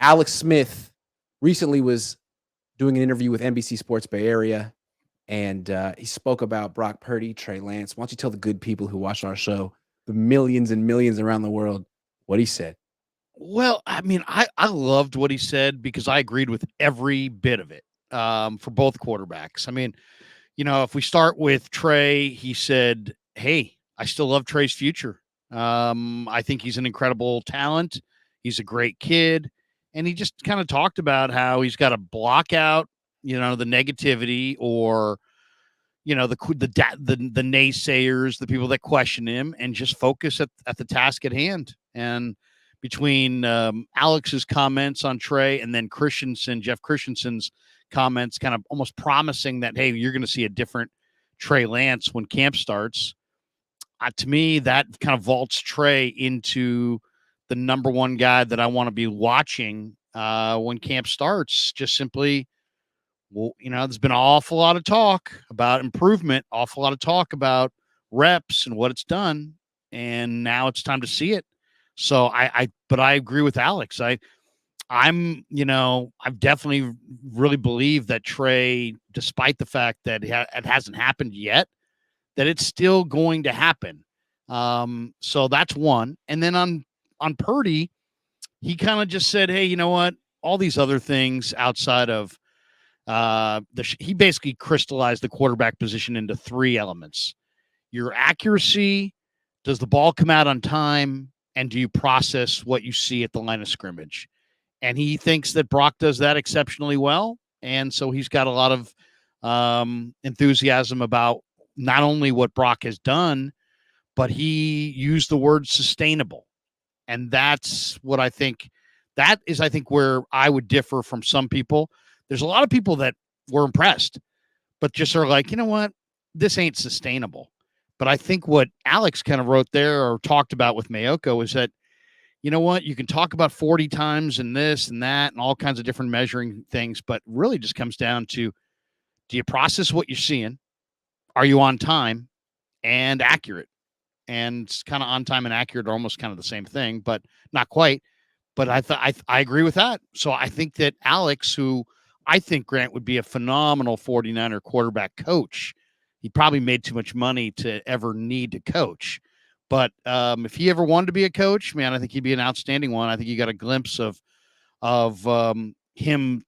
Alex Smith recently was doing an interview with NBC Sports Bay Area, and he spoke about Brock Purdy, Trey Lance. Why don't you tell the good people who watch our show, the millions and millions around the world, what he said? Well, I mean, I loved what he said because I agreed with every bit of it for both quarterbacks. I mean, if we start with Trey, he said, "Hey, I still love Trey's future. I think he's an incredible talent. He's a great kid." And he just kind of talked about how he's got to block out, the negativity or, the naysayers, the people that question him, and just focus at the task at hand. And between Alex's comments on Trey and then Jeff Christensen's comments, kind of almost promising that, hey, you're going to see a different Trey Lance when camp starts. To me, that kind of vaults Trey into the number one guy that I want to be watching when camp starts. Just simply, well, there's been an awful lot of talk about improvement, awful lot of talk about reps and what it's done, and now it's time to see it. So but I agree with Alex. I've definitely really believed that Trey, despite the fact that it hasn't happened yet, that it's still going to happen. So that's one. And then on Purdy, he kind of just said, "Hey, you know what? All these other things outside of he basically crystallized the quarterback position into three elements: your accuracy, does the ball come out on time, and do you process what you see at the line of scrimmage?" And he thinks that Brock does that exceptionally well. And so he's got a lot of enthusiasm about not only what Brock has done, but he used the word sustainable. And that's what I think where I would differ from some people. There's a lot of people that were impressed, but just are like, you know what? This ain't sustainable. But I think what Alex kind of wrote there or talked about with Mayoko is that, you know what? You can talk about 40 times and this and that and all kinds of different measuring things, but really just comes down to, do you process what you're seeing? Are you on time and accurate? And kind of on time and accurate are almost kind of the same thing, but not quite. But I agree with that. So I think that Alex, who I think Grant would be a phenomenal 49er quarterback coach, he probably made too much money to ever need to coach. But if he ever wanted to be a coach, man, I think he'd be an outstanding one. I think you got a glimpse of him.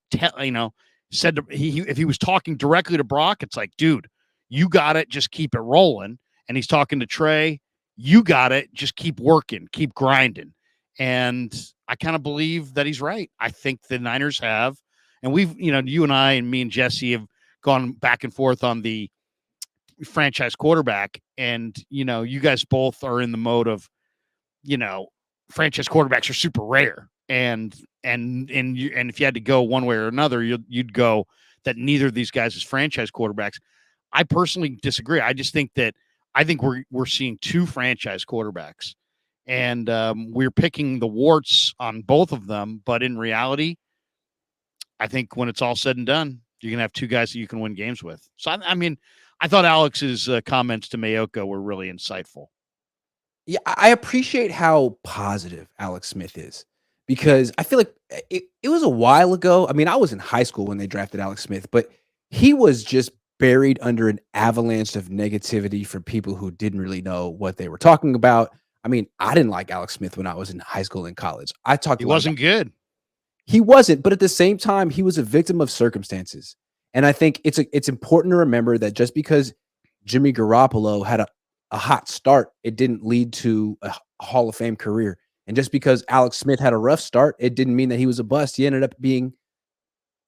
Said if he was talking directly to Brock, it's like, dude, you got it. Just keep it rolling. And he's talking to Trey. You got it. Just keep working, keep grinding. And I kind of believe that he's right. I think the Niners have, and you and I and me and Jesse have gone back and forth on the franchise quarterback. And, you guys both are in the mode of, franchise quarterbacks are super rare. And if you had to go one way or another, you'd go that neither of these guys is franchise quarterbacks. I personally disagree. I think we're seeing two franchise quarterbacks, and we're picking the warts on both of them. But in reality, I think when it's all said and done, you're gonna have two guys that you can win games with. So I mean, I thought Alex's comments to Mayoko were really insightful. Yeah, I appreciate how positive Alex Smith is because I feel like it was a while ago. I mean, I was in high school when they drafted Alex Smith, but he was just buried under an avalanche of negativity from people who didn't really know what they were talking about. I mean, I didn't like Alex Smith when I was in high school and college. I talked He a lot about wasn't good. he wasn't, but at the same time, he was a victim of circumstances. And I think it's important to remember that just because Jimmy Garoppolo had a hot start, it didn't lead to a Hall of Fame career. And just because Alex Smith had a rough start, it didn't mean that he was a bust. He ended up being,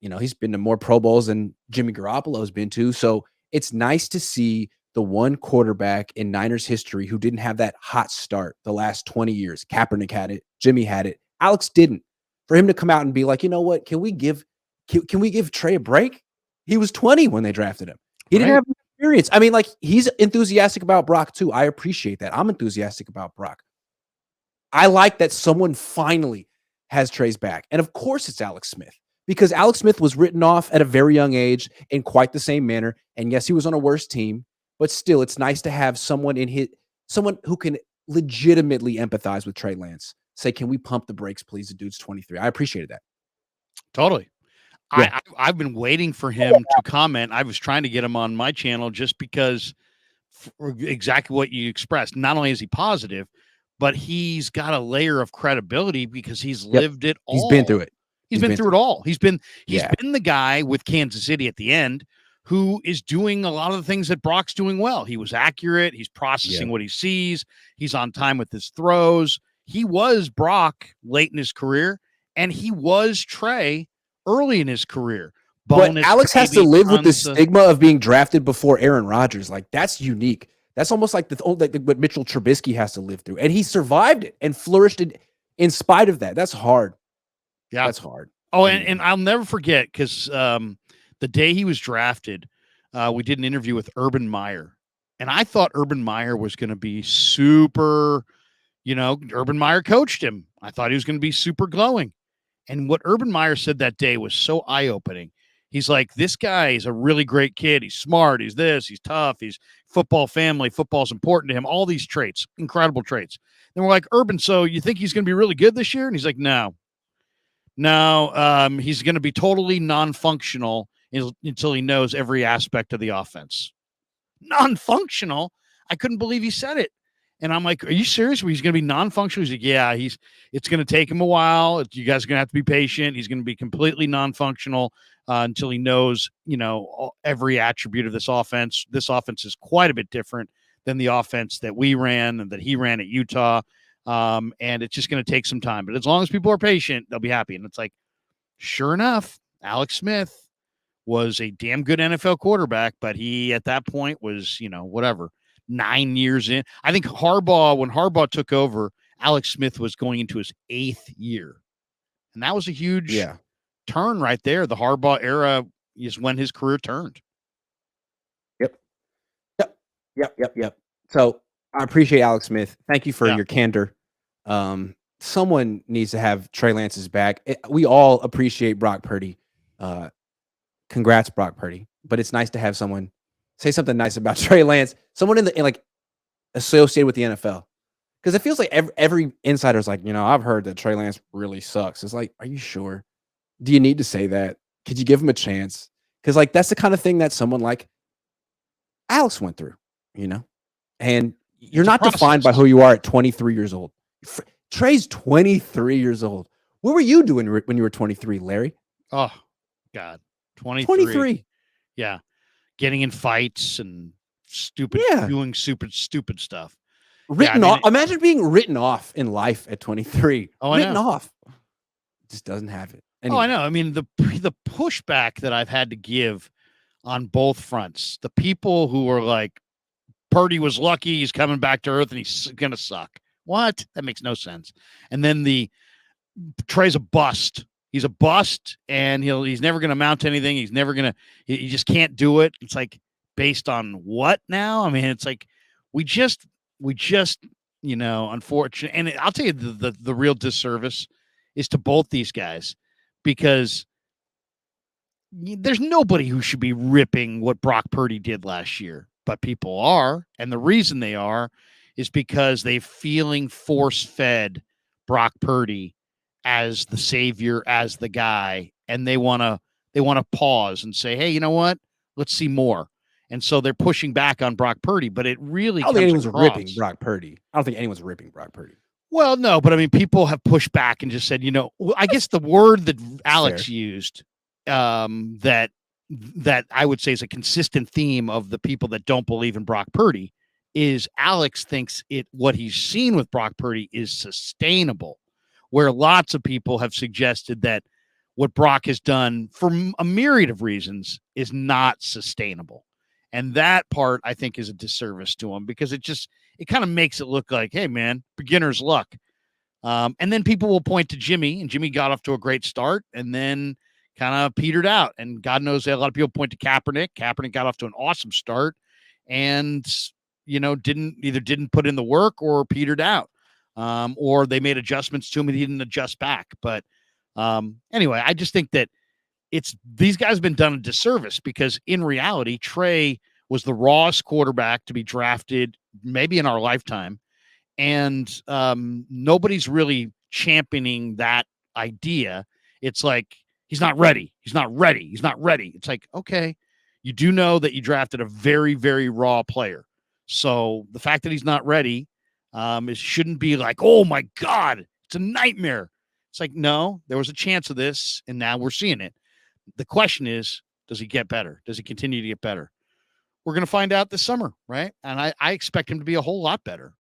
he's been to more Pro Bowls than Jimmy Garoppolo's been to. So it's nice to see the one quarterback in Niners history who didn't have that hot start the last 20 years. Kaepernick had it, Jimmy had it, Alex didn't. For him to come out and be like, you know what, can we give Trey a break? He was 20 when they drafted him. He didn't Right. have experience. I mean, like, he's enthusiastic about Brock too. I appreciate that. I'm enthusiastic about Brock. I like that someone finally has Trey's back. And of course it's Alex Smith, because Alex Smith was written off at a very young age in quite the same manner. And yes, he was on a worse team, but still, it's nice to have someone who can legitimately empathize with Trey Lance. Say, can we pump the brakes, please? The dude's 23. I appreciated that. Totally. Yeah. I've been waiting for him to comment. I was trying to get him on my channel just because exactly what you expressed. Not only is he positive, but he's got a layer of credibility because he's Yep. lived it He's been all. through it. He's been through it all. He's Yeah. been the guy with Kansas City at the end who is doing a lot of the things that Brock's doing well. He was accurate. He's processing what he sees. He's on time with his throws. He was Brock late in his career, and he was Trey early in his career. But Bonus Alex has to gravy, live with the tons of stigma of being drafted before Aaron Rodgers. Like, that's unique. That's almost like what Mitchell Trubisky has to live through. And he survived it and flourished in spite of that. That's hard. yeah. That's hard. Oh, and I'll never forget because the day he was drafted, we did an interview with Urban Meyer, and I thought Urban Meyer was going to be super. Urban Meyer coached him. I thought he was going to be super glowing, and what Urban Meyer said that day was so eye opening. He's like, this guy is a really great kid. He's smart. He's this. He's tough. He's football family. Football's important to him. All these traits, incredible traits. And we're like, Urban, so you think he's going to be really good this year? And he's like, no. He's going to be totally non-functional until he knows every aspect of the offense. Non-functional? I couldn't believe he said it. And I'm like, are you serious? He's going to be non-functional? He's like, yeah, it's going to take him a while. You guys are going to have to be patient. He's going to be completely non-functional until he knows, every attribute of this offense. This offense is quite a bit different than the offense that we ran and that he ran at Utah. And it's just going to take some time. But as long as people are patient, they'll be happy. And it's like, sure enough, Alex Smith was a damn good NFL quarterback, but he at that point was, 9 years in. I think when Harbaugh took over, Alex Smith was going into his 8th year. And that was a huge turn right there. The Harbaugh era is when his career turned. Yep. So I appreciate Alex Smith. Thank you for your candor. Someone needs to have Trey Lance's back. We all appreciate Brock Purdy. Congrats, Brock Purdy. But it's nice to have someone say something nice about Trey Lance. Someone associated with the NFL. Because it feels like every insider's like, I've heard that Trey Lance really sucks. It's like, are you sure? Do you need to say that? Could you give him a chance? Because that's the kind of thing that someone like Alex went through, And you're not defined by who you are at 23 years old. Trey's 23 years old. What were you doing when you were 23, Larry? Oh, God. 23. Yeah. Getting in fights and doing stupid stuff. Imagine being written off in life at 23. Written off. Just doesn't have it. Anyway. Oh, I know. I mean, the pushback that I've had to give on both fronts, the people who are like, Purdy was lucky, he's coming back to earth and he's going to suck. What? That makes no sense. And then Trey's a bust. He's a bust, and he's never going to amount to anything. He's never going to. He just can't do it. It's like, based on what now? I mean, it's like we just unfortunate. And I'll tell you the real disservice is to both these guys, because there's nobody who should be ripping what Brock Purdy did last year, but people are, and the reason they are is because they feeling force-fed Brock Purdy as the savior, as the guy, and they want to pause and say, hey, you know what? Let's see more. And so they're pushing back on Brock Purdy, but it really I don't think anyone's ripping Brock Purdy. I don't think anyone's ripping Brock Purdy. Well, no, but I mean, people have pushed back and just said, I guess the word that Alex used, that I would say is a consistent theme of the people that don't believe in Brock Purdy, is Alex thinks what he's seen with Brock Purdy is sustainable, where lots of people have suggested that what Brock has done for a myriad of reasons is not sustainable. And that part, I think, is a disservice to him, because it kind of makes it look like, hey, man, beginner's luck. And then people will point to Jimmy, and Jimmy got off to a great start and then kind of petered out. And God knows that a lot of people point to Kaepernick. Kaepernick got off to an awesome start and, didn't put in the work or petered out. Or they made adjustments to him and he didn't adjust back. But anyway, I just think that these guys have been done a disservice, because in reality, Trey was the rawest quarterback to be drafted maybe in our lifetime. And nobody's really championing that idea. It's like he's not ready. He's not ready. He's not ready. It's like, okay, you do know that you drafted a very, very raw player. So the fact that he's not ready, it shouldn't be like, oh my God, it's a nightmare. It's like, no, there was a chance of this, and now we're seeing it. The question is, does he get better? Does he continue to get better? We're going to find out this summer, right? And I expect him to be a whole lot better.